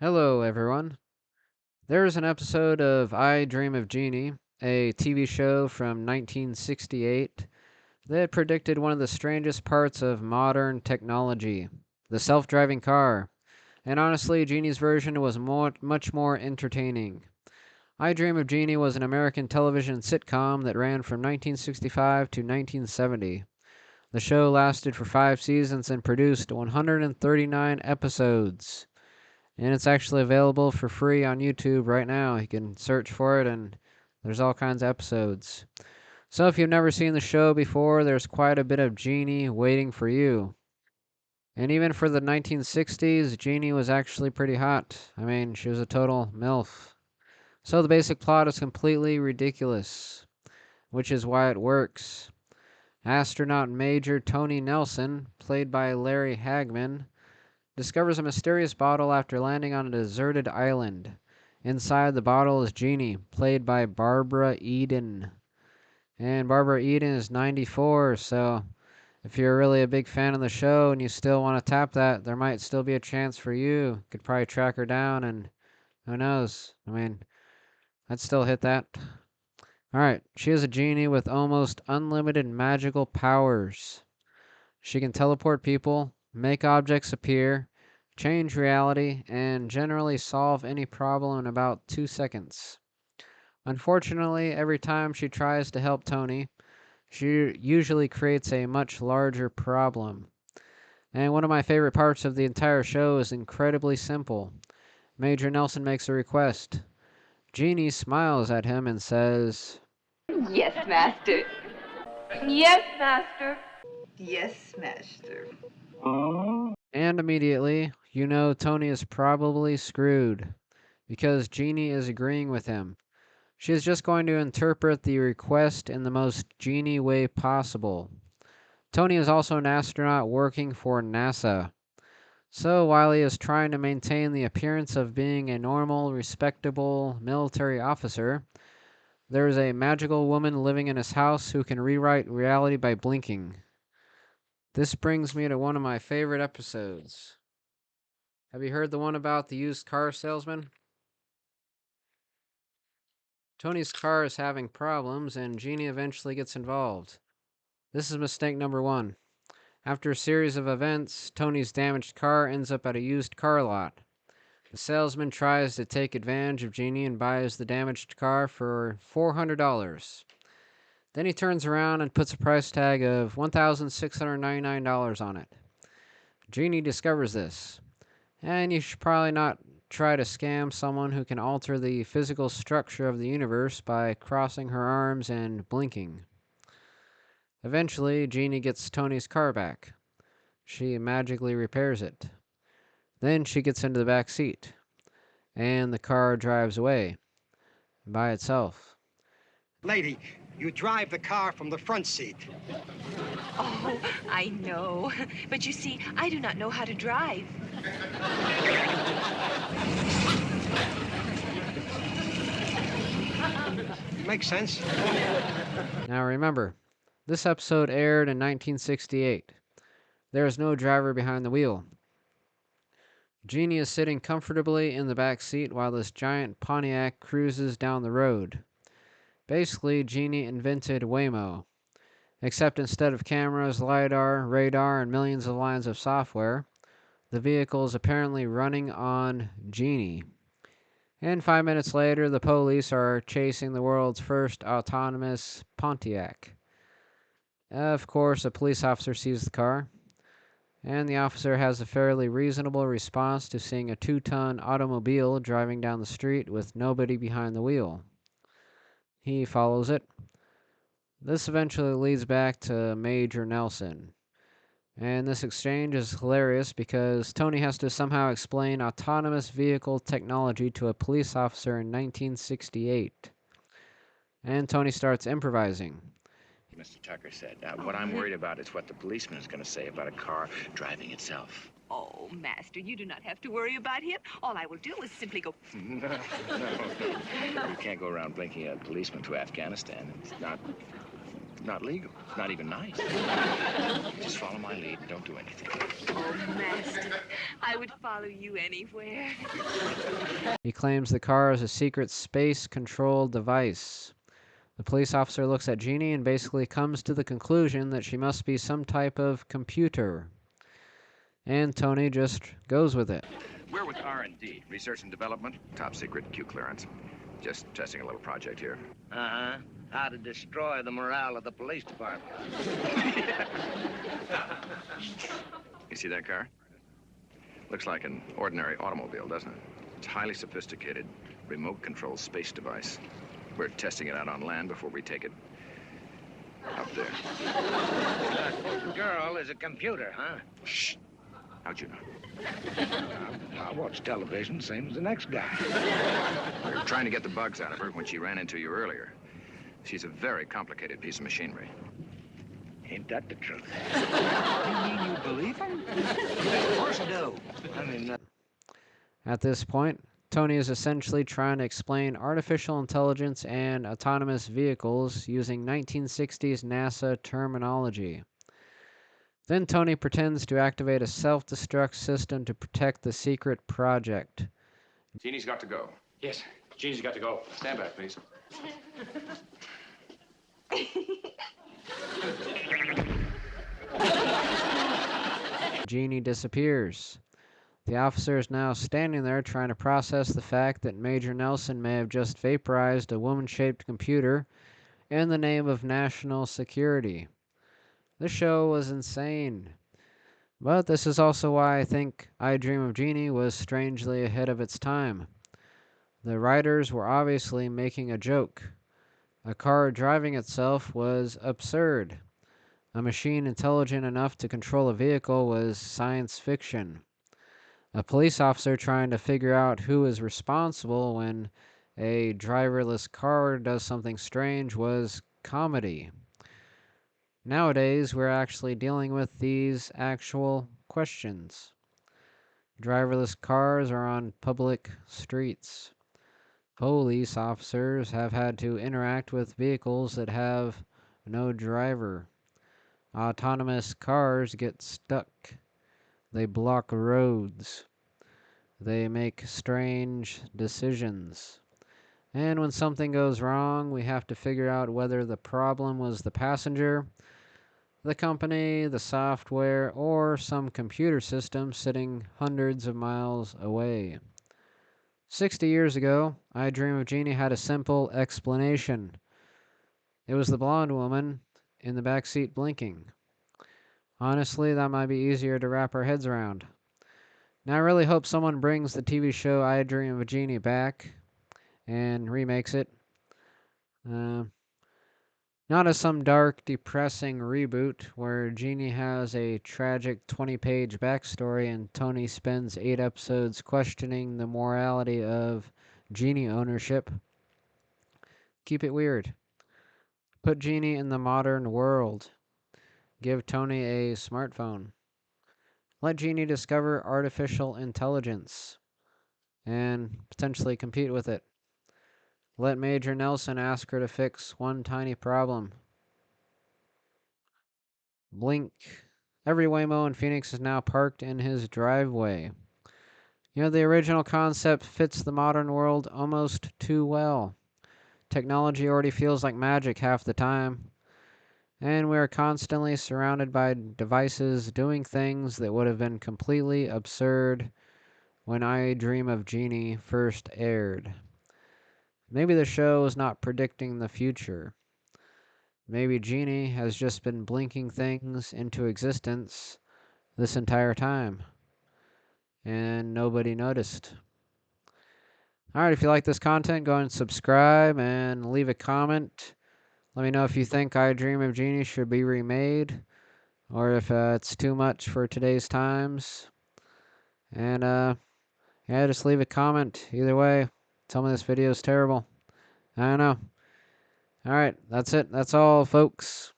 Hello, everyone. There is an episode of I Dream of Jeannie, a TV show from 1968 that predicted one of the strangest parts of modern technology, the self driving car. And honestly, Jeannie's version was much more entertaining. I Dream of Jeannie was an American television sitcom that ran from 1965 to 1970. The show lasted for 5 seasons and produced 139 episodes. And it's actually available for free on YouTube right now. You can search for it, and there's all kinds of episodes. So if you've never seen the show before, there's quite a bit of Jeannie waiting for you. And even for the 1960s, Jeannie was actually pretty hot. I mean, she was a total MILF. So the basic plot is completely ridiculous, which is why it works. Astronaut Major Tony Nelson, played by Larry Hagman, discovers a mysterious bottle after landing on a deserted island. Inside the bottle is Jeannie, played by Barbara Eden. And Barbara Eden is 94, so if you're really a big fan of the show and you still want to tap that, there might still be a chance for you. Could probably track her down, and who knows? I mean, I'd still hit that. Alright, she is a genie with almost unlimited magical powers. She can teleport people, make objects appear, change reality, and generally solve any problem in about 2 seconds. Unfortunately, every time she tries to help Tony, she usually creates a much larger problem. And one of my favorite parts of the entire show is incredibly simple. Major Nelson makes a request. Jeannie smiles at him and says, Yes, master. Yes, master. Yes, master. and immediately, you know Tony is probably screwed, because Jeannie is agreeing with him. She is just going to interpret the request in the most Genie way possible. Tony is also an astronaut working for NASA. So while he is trying to maintain the appearance of being a normal, respectable military officer, there is a magical woman living in his house who can rewrite reality by blinking. This brings me to one of my favorite episodes. Have you heard the one about the used car salesman? Tony's car is having problems, and Jeannie eventually gets involved. This is mistake number one. After a series of events, Tony's damaged car ends up at a used car lot. The salesman tries to take advantage of Jeannie and buys the damaged car for $400. Then he turns around and puts a price tag of $1,699 on it. Jeannie discovers this, and you should probably not try to scam someone who can alter the physical structure of the universe by crossing her arms and blinking. Eventually, Jeannie gets Tony's car back. She magically repairs it. Then she gets into the back seat, and the car drives away by itself. Lady, you drive the car from the front seat. Oh, I know. But you see, I do not know how to drive. Makes sense. Now remember, this episode aired in 1968. There is no driver behind the wheel. Jeannie is sitting comfortably in the back seat while this giant Pontiac cruises down the road. Basically, Jeannie invented Waymo, except instead of cameras, LiDAR, radar, and millions of lines of software, the vehicle is apparently running on Jeannie. And 5 minutes later, the police are chasing the world's first autonomous Pontiac. Of course, a police officer sees the car, and the officer has a fairly reasonable response to seeing a 2-ton automobile driving down the street with nobody behind the wheel. He follows it. This eventually leads back to Major Nelson. And this exchange is hilarious because Tony has to somehow explain autonomous vehicle technology to a police officer in 1968. And Tony starts improvising. Mr. Tucker said, what I'm worried about is what the policeman is going to say about a car driving itself. Oh, master, you do not have to worry about him. All I will do is simply go... No. You can't go around blinking a policeman to Afghanistan. It's not not legal. It's not even nice. Just follow my lead and don't do anything. Oh, Master, I would follow you anywhere. He claims the car is a secret space-controlled device. The police officer looks at Jeannie and basically comes to the conclusion that she must be some type of computer. And Tony just goes with it. We're with R&D, research and development, top secret Q clearance. Just testing a little project here. Uh-huh. How to destroy the morale of the police department. You see that car? Looks like an ordinary automobile, doesn't it? It's a highly sophisticated, remote-controlled space device. We're testing it out on land before we take it up there. The girl is a computer, huh? Shh. How'd you know? I watch television, same as the next guy. We were trying to get the bugs out of her when she ran into you earlier. She's a very complicated piece of machinery. Ain't that the truth? You mean you believe him? Of course I do. I mean, At this point, Tony is essentially trying to explain artificial intelligence and autonomous vehicles using 1960s NASA terminology. Then Tony pretends to activate a self-destruct system to protect the secret project. Jeannie's got to go. Yes, Jeannie's got to go. Stand back, please. Jeannie disappears. The officer is now standing there trying to process the fact that Major Nelson may have just vaporized a woman-shaped computer in the name of national security. The show was insane. But this is also why I think I Dream of Jeannie was strangely ahead of its time. The writers were obviously making a joke. A car driving itself was absurd. A machine intelligent enough to control a vehicle was science fiction. A police officer trying to figure out who is responsible when a driverless car does something strange was comedy. Nowadays, we're actually dealing with these actual questions. Driverless cars are on public streets. Police officers have had to interact with vehicles that have no driver. Autonomous cars get stuck. They block roads. They make strange decisions. And when something goes wrong, we have to figure out whether the problem was the passenger, the company, the software, or some computer system sitting hundreds of miles away. 60 years ago, I Dream of Jeannie had a simple explanation. It was the blonde woman in the back seat blinking. Honestly, that might be easier to wrap our heads around. Now I really hope someone brings the TV show I Dream of Jeannie back and remakes it. Not as some dark, depressing reboot where Jeannie has a tragic 20-page backstory and Tony spends 8 episodes questioning the morality of Jeannie ownership. Keep it weird. Put Jeannie in the modern world. Give Tony a smartphone. Let Jeannie discover artificial intelligence and potentially compete with it. Let Major Nelson ask her to fix one tiny problem. Blink. Every Waymo in Phoenix is now parked in his driveway. You know, the original concept fits the modern world almost too well. Technology already feels like magic half the time. And we are constantly surrounded by devices doing things that would have been completely absurd when I Dream of Jeannie first aired. Maybe the show is not predicting the future. Maybe Jeannie has just been blinking things into existence this entire time. And nobody noticed. Alright, if you like this content, go and subscribe and leave a comment. Let me know if you think I Dream of Jeannie should be remade, or if it's too much for today's times. And yeah, just leave a comment. Either way, tell me this video is terrible. I don't know. Alright, that's it. That's all, folks.